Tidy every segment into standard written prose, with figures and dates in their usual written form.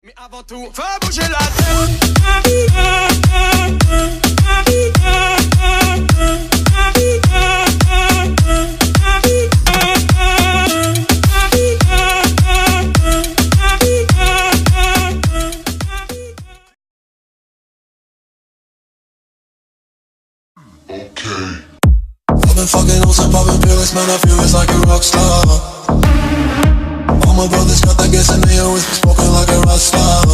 Mais avant tout, faut bouger la tête. I've been fucking on some poppin' pills, man, I feel it's like a rockstar. All my brothers got that gas and they always be smoking like a Rockstar.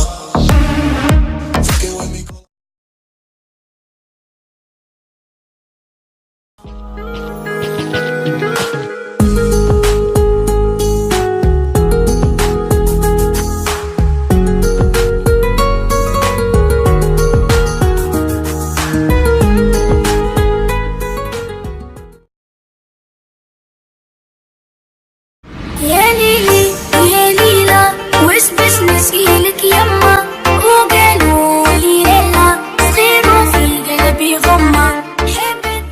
Fucking with me. ياليلي ياليلا وش بزنس إلك يما وقالوا لي لا صغيروا في قلبي غمة حبتي.